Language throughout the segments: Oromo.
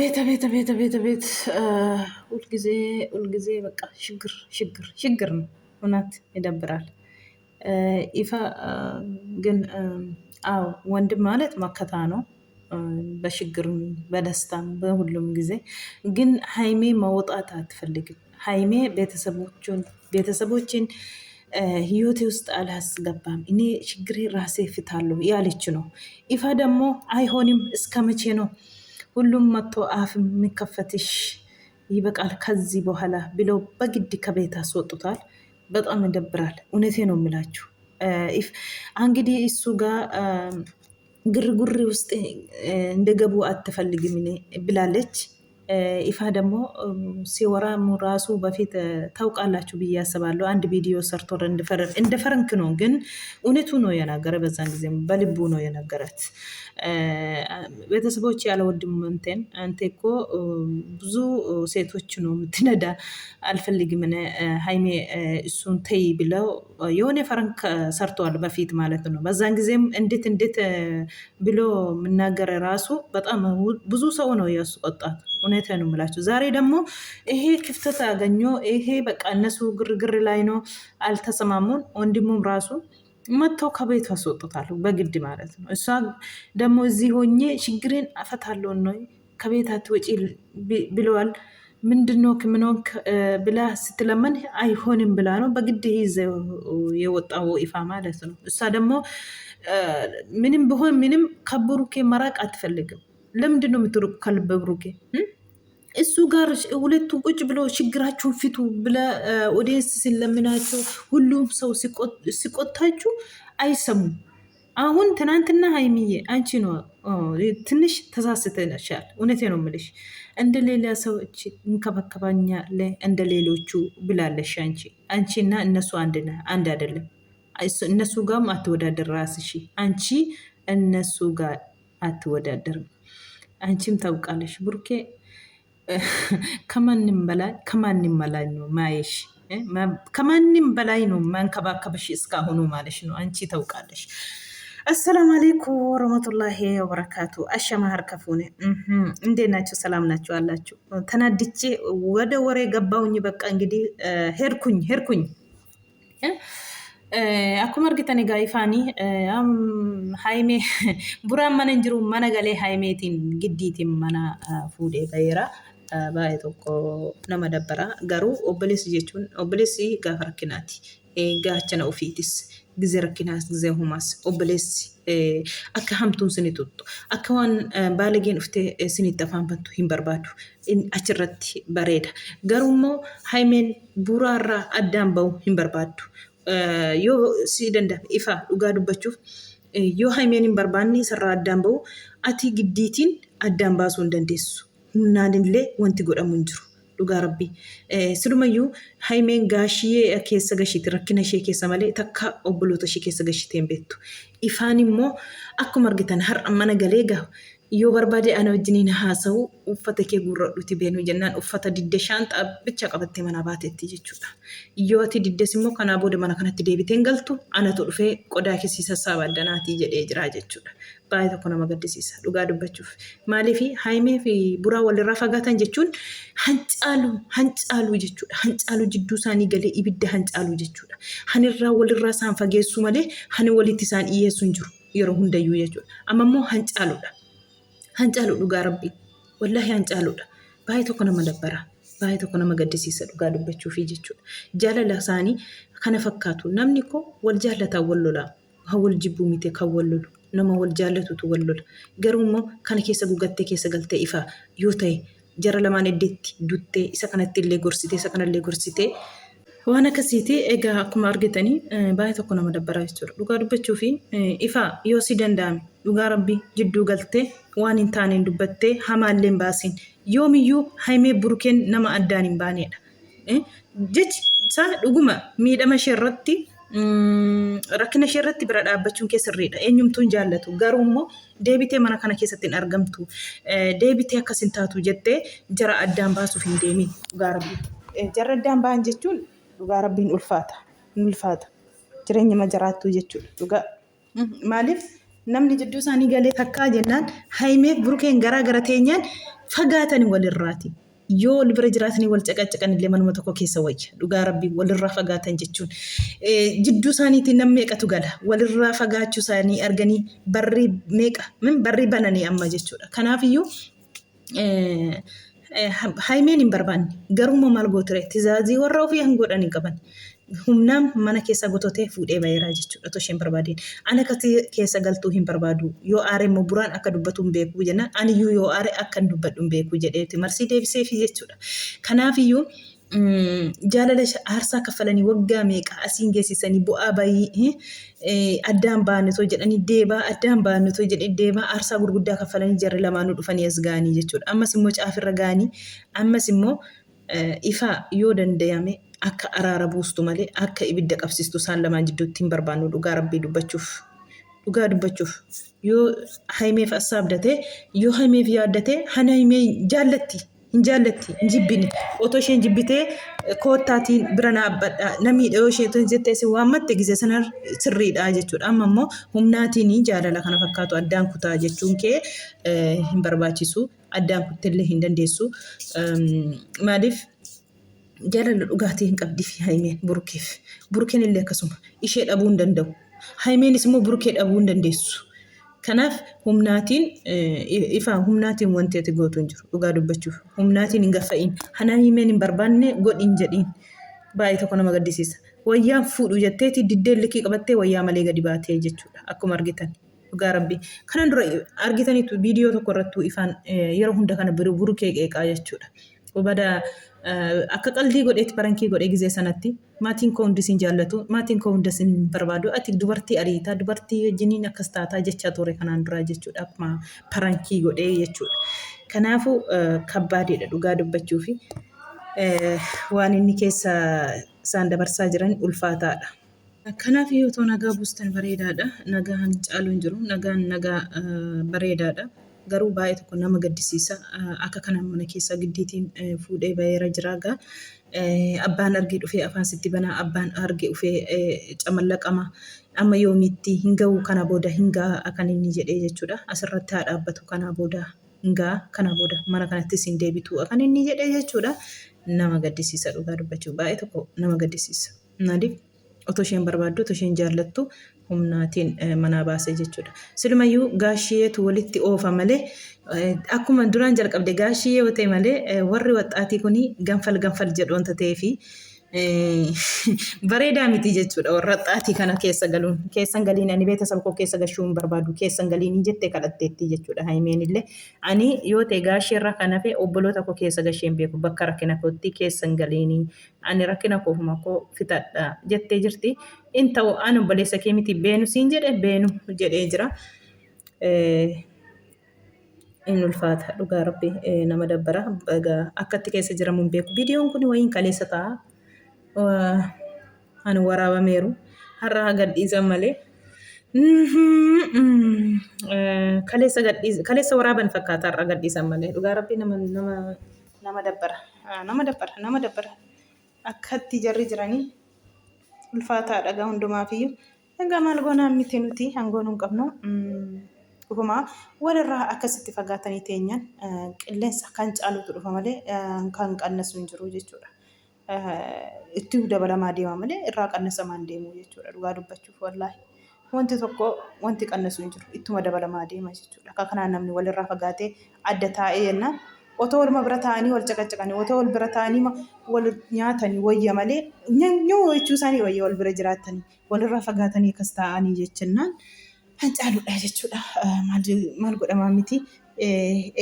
ቤት ሁልጊዜ በቃ ችግር ነው። እውነት ይደብራል። ይፋ ግን አዎ ወንድም ማለት መከታ ነው። በችግርም በደስታም በሁሉም ጊዜ ግን ሀይሜ መውጣት አትፈልግም። ሀይሜ ቤተሰቦችን ህይወቴ ውስጥ አላስገባም፣ እኔ ችግሬ ራሴ እፈታለሁ ያለች ነው። ይፋ ደግሞ አይሆንም፣ እስከ መቼ ነው ሁሉም መጥቶ አፍ የሚከፈትሽ? ይበቃል ከዚህ በኋላ ብለው በግድ ከቤት አስወጡታል። በጣም ይደብራል። እውነቴ ነው የምላችሁ። እንግዲህ እሱ ጋር ግርግር ውስጥ እንደገቡ አትፈልግም ብላለች። ይፋ ደግሞ ሲወራ ራሱ በፊት ታውቃላችሁ ብዬ አስባለሁ። አንድ ቪዲዮ ሰርቶ እንደ ፈረንክ ነው፣ ግን እውነቱ ነው የናገረ። በዛን ጊዜ በልቡ ነው የነገረት። ቤተሰቦች ያለወድም አንተ እኮ ብዙ ሴቶች ነው የምትነዳ፣ አልፈልግም ሀይሜ እሱን ተይ ብለው የሆነ ፈረንክ ሰርተዋል በፊት ማለት ነው። በዛን ጊዜም እንዴት ብሎ የምናገረ ራሱ በጣም ብዙ ሰው ነው ያስቆጣት። እውነት ነው የምላችሁ። ዛሬ ደግሞ ይሄ ክፍተት አገኘ። ይሄ በቃ እነሱ ግርግር ላይ ነው፣ አልተሰማሙን። ወንድሙም ራሱ መጥተው ከቤት አስወጡታል በግድ ማለት ነው። እሷ ደግሞ እዚህ ሆኜ ችግሬን አፈታለሁ ነው ከቤት አትወጪ ብለዋል። ምንድነው ክምኖን ብላ ስትለመን አይሆንም ብላ ነው በግድ ይዘው የወጣው ይፋ ማለት ነው። እሷ ደግሞ ምንም ቢሆን ምንም ከብሩኬ መራቅ አትፈልግም። ለምንድነው የምትርቁ ከልበብሩኬ? እሱ ጋር ሁለቱ ቁጭ ብሎ ችግራችሁን ፊቱ ብለ ኦዲየንስ ስለምናቸው ሁሉም ሰው ሲቆጣችሁ አይሰሙም። አሁን ትናንትና ሀይሚዬ አንቺ ነው ትንሽ ተሳስተሻል። እውነቴ ነው የምልሽ። እንደ ሌላ ሰዎች እንከባከባኛለ እንደ ሌሎቹ ብላለሽ። አንቺና እነሱ አንድ አይደለም። እነሱ ጋርም አትወዳደር ራስሽ። አንቺ እነሱ ጋር አትወዳደርም። አንቺም ታውቃለሽ ብሩኬ ከማንም በላይ ነው ማየሽ፣ ከማንም በላይ ነው መንከባከብሽ እስካሁኑ ማለት ነው። አንቺ ታውቃለሽ። አሰላሙ አለይኩም ወረህመቱላሂ ወበረካቱ። አሸማህር ከፉነ እንዴት ናቸው? ሰላም ናቸው አላችሁ? ተናድቼ ወደ ወሬ ገባውኝ። በቃ እንግዲህ ሄድኩኝ akkuma argitan egaa ifaanii haimee buraan mana hin jiru, mana galee haimeetiin giddiitiin mana fuudhee baheera. Baay'ee tokko nama dabbara. Garuu obboleessi jechuun obboleessi gaafa rakkinaati. Gaachana ofiitis gizee rakkinaas gizee humaas obboleessi akka hamtuun sini tuttu, akka waan baalageen dhuftee sinitti afaan battu hin barbaadu. Achirratti bareeda. Garuu immoo haimeen buraarraa addaan bahu hin barbaadu. Yoo si danda'e ifa dhugaa dubbachuuf yoo haimeen hin barbaanne sarara addaan bahu, ati giddiitiin addaan baasuu hin dandeessu. Humnaanillee wanti godhamu hin jiru. Dhugaa rabbii. Silumayyuu haimeen gaashiyee keessa gashite, rakkina ishee keessa malee takka obboloota ishee keessa gashite hin beektu. Ifaan immoo akkuma argitan har'a mana galee gahu. Yoo barbaade ana wajjiniin haasa'u uffata kee gurradhuuti beenu jennaan uffata didda shaanxaa bicha qabattee mana baatetti jechuudha. Yoo ati diddes immoo kanaa booda mana kanatti deebiteen galtu anatu dhufee qodaa keessi sassaaba addanaatii jedhee jira jechuudha. Baay'ee tokko nama gaddisiisa dhugaa dubbachuuf. Maaliif haimee fi buraa walirraa fagaatan jechuun hancaaluu jechuudha. Hancaaluu jidduu isaanii galee ibidda hancaaluu jechuudha. Hanirraa walirraa isaan fageessu malee hani walitti isaan dhiyeessu hin jiru yeroo hundayyuu jechuudha. Amma immoo hancaaluudha. Hancaalu dhugaa rabbii. Wallaahi hancaaluudha. Baay'ee tokko nama dabbara. Baay'ee tokko nama gaddisiisa dhugaa dubbachuufi jechuudha. Jaalala isaanii kana fakkaatu. Namni koo wal jaallataa wal lolaa. Wal jibbuu miti kan wal lolu. Nama wal jaallatutu wal lola. Garuu immoo kana keessa gugattee keessa galtee ifaa yoo ta'e jara lamaan eddeetti duttee isa kanatti illee gorsitee isa kanallee gorsitee waan akkasiiti. Egaa akkuma argitanii baay'ee tokko nama dabbaraa jechuudha. Dhugaa dubbachuufi ifaa yoo si danda'ame dhugaa rabbii jidduu galtee waan hin taaneen dubbattee hamaallee hin baasin. Yoomiyyuu haimee burukeen nama addaan hin baanedha. Jechi isaa dhuguma miidhama ishee irratti rakkina ishee irratti bira dhaabbachuun keessirriidha. Eenyumtuu hin jaallatu. Garuu immoo deebitee mana kana keessatti hin argamtu. Deebitee akkas hin taatu jettee jara addaan baasuuf hin deemin. Dhugaa rabbii. Jara addaan ba'an jechuun dhugaa rabbiin ulfaata. Jireenya ma jaraattuu jechuudha. Dhugaa maaliif namni jidduu isaanii galee takkaa jennaan Haayimeef Burukeen garaa gara teenyaan fagaatanii walirraati. Yoo wal bira jiraatanii wal caqacaqan illee manuma tokko keessa wayya. Dhugaa rabbii walirraa fagaatan jechuun. Jidduu isaaniitiin nam meeqatu gala. Walirraa fagaachuu isaanii arganii barrii meeqa barrii bananii amma jechuudha. Kanaafiyyuu Haayimeen hin barbaanne garuu maal gooture tizaazii warra ofii hin godhanii qaban. Humnaan mana keessa gototee fuudhee baheeraa jechuudha osoo isheen barbaadeen. Ani akka keessa galtuu hin barbaadu. Yoo aare immoo buraan akka dubbatu hin beeku jennaan aniyyuu yoo aare akka hin dubbadhu hin beeku jedheeti marsii deebiseefi jechuudha. Kanaafiyyuu jaalala aarsaa kaffalanii waggaa meeqa asiin geessisanii bu'aa bayii addaan baanetoo jedhanii deebaa addaan baanetoo jedhanii deebaa aarsaa gurguddaa kaffalanii jarri lamaanuu dhufanii as ga'anii jechuudha. Ammas immoo caafirra ga'anii ammas immoo ifa yoo danda'ame akka araara buustu malee akka ibidda qabsiistu isaan lamaan jidduutti hin barbaannu dhugaa rabbii dubbachuuf. Dhugaa dubbachuuf yoo Haayimeef assaabdatee yoo Haayimeef yaaddatee hana Haayimee jaallatti hin jaallatti hin jibbine otoo isheen jibbitee koottaatiin bira naabbadha namni dhiyoo ishee jettee si waammatte gisee sana sirriidha jechuudha. Amma immoo humnaatiin jaalala kana fakkaatu addaan kutaa jechuun kee hin barbaachisu addaan kuttellee hin dandeessu. Maaliif jaalala dhugaatii hin qabdi fi Haayimeen Burukeef. Burukeen illee akkasuma ishee dhabuu hin danda'u. Haayimeenis immoo Burukee dhabuu hin dandeessu. Kanaaf humnaatiin humnaatiin wanti ati gootu hin jiru dhugaa dubbachuuf. Humnaatiin hin gaffa'iin. Hana Haayimeen hin barbaanne godhin jedhiin. Baay'ee tokko nama gaddisiisa. Wayyaan fuudhu jetteeti diddeen likkii qabattee wayyaa malee gadi baatee jechuudha. Akkuma argitan. Dhugaa rabbii. Kanan dura argitaniitu viidiyoo tokko irrattuu ifaan yeroo hunda kana Burukee qeeqaa jechuudha. Obada akka qaldii godheetti barankii godhee gisee sanatti maatiin koo hundi sin jaallatu maatiin koo hunda sin barbaadu ati dubartii ariitaa dubartii wajjiniin akkas taataa jechaa ture kanaan duraa jechuudha akkuma barankii godhee jechuudha. Kanaafuu kabbaadeedha dhugaa dubbachuu fi waan inni keessa isaan dabarsaa jiran ulfaataadha. Kanaaf yoo ta'u nagaa buustan bareedaadha. Nagaan caalu hin jiru. Nagaan nagaa bareedaadha. Garuu baay'ee tokko nama gaddisiisa. Akka kana mana keessa giddiitiin fuudhee baheera jiraagaa. Abbaan argee dhufee afaan sitti banaa abbaan argee dhufee camallaqama. Amma yoomitti hin ga'u kana booda hin ga'a kan inni jedhee jechuudha. Asirratti haa dhaabbatu kana booda hin ga'a kana booda mana kanattis hin deebitu kan inni jedhee jechuudha. Nama gaddisiisa dhugaa dubbachuu baay'ee tokko nama gaddisiisa. Maaliif otoo isheen barbaaddu otoo isheen jaallattu humnaatiin manaa baasee jechuudha. Silumayyuu gaashiyeetu walitti oofa malee akkuma duraan jalqabde gaashiyee yoo ta'e malee warri waxxaatii kuni ganfal jedhu wanta ta'eefi bareedaa miti jechuudha. Warra waxxaatii kana keessa galuun keessan galiin ani beeta sabkoo keessa gashuu hin barbaadu keessan galiin jettee kadhatteetti jechuudha. Haayimeen illee ani yoo ta'e gaashiirra kan hafe obboloota koo keessa gasheen beeku bakka rakkina kootti keessan galiin ani rakkina koofuma koo fitadha jettee jirti. Inta'u ani obboleessa kee miti beenu siin jedhe beenu jedhee jira. Inni ulfaata dhugaa rabbii nama dabbara akkatti keessa jiramu hin beeku. Viidiyoon kun wayiin kaleessa ta'a. Ani waraabameeru har'a gadhiisan malee. Kaleessa waraaban fakkaata har'a gadhiisan malee. Dhugaa rabbii nama dabbara. Akkatti jarri jiranii ulfaataadha gaa hundumaafiyyuu. Egaa maal goonaa miti nuti hangoon hin qabnu. Dhuguma walirraa akkasitti fagaatanii teenyaan qilleensa kan caalutu dhufa malee kan qannasu hin jiru jechuudha. Itti dabalamaa deema malee irraa qannasamaan deemu jechuudha. Dhugaa dubbachuuf wallaahi. Wanti tokko wanti qannasu hin jiru. Ittuma dabalamaa deema jechuudha. Akka kanaan namni walirraa fagaatee adda taa'ee jennaan otoo waluma bira taa'anii wal caqacaqanii otoo wal bira taa'anii wal nyaatanii wayya malee nyoo jechuu isaanii wayya wal bira jiraatanii walirraa fagaatanii akkas taa'anii jechannaan kan caaludha jechuudha. Maal godhamaa miti.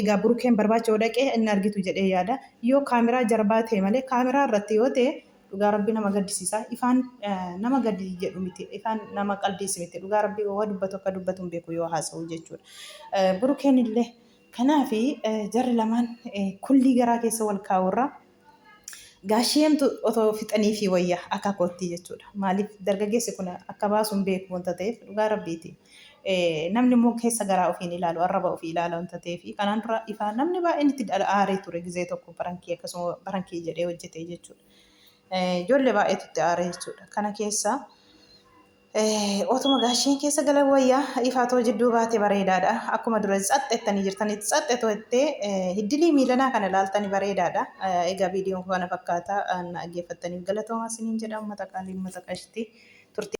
Egaa Burukeen barbaachoo dhaqee inni argitu jedhee yaada. Yoo kaameraa jarbaa ta'e malee kaameraa irratti yoo ta'e dhugaa rabbii nama gaddisiisa. Ifaan nama gaddi jedhu miti. Ifaan nama qalbiisi miti. Dhugaa rabbii waa dubbatu akka dubbatu hin beeku yoo haasa'u jechuudha. Burukeen illee kanaafi jarri lamaan kullii garaa keessa wal kaa'urraa gaashiyemtu otoo fixanii fi wayya akka kootti jechuudha. Maaliif dargaggeessi kun akka baasuun beeku wanta ta'eef dhugaa rabbiiti. Namni immoo keessa garaa ofiin ilaalu arraba ofii ilaala wanta ta'eef kanaan dura ifaa namni baay'een itti aaree ture gizee tokko barankii akkasuma barankii jedhee hojjete jechuudha. Ijoollee baay'eetu itti aaree jechuudha. Kana keessa Otuma gaasheen keessa galan wayyaa ifaatoo jidduu baate bareedaadha. Akkuma dura tsaxxettanii jirtanitti tsaxxetoo jettee hiddilii miilanaa kana ilaaltanii bareedaadha. Egaa viidiyoon kana fakkaata dhaggeeffattaniif galatoomaa isiniin jedha uummata qaaliin uummata qashti.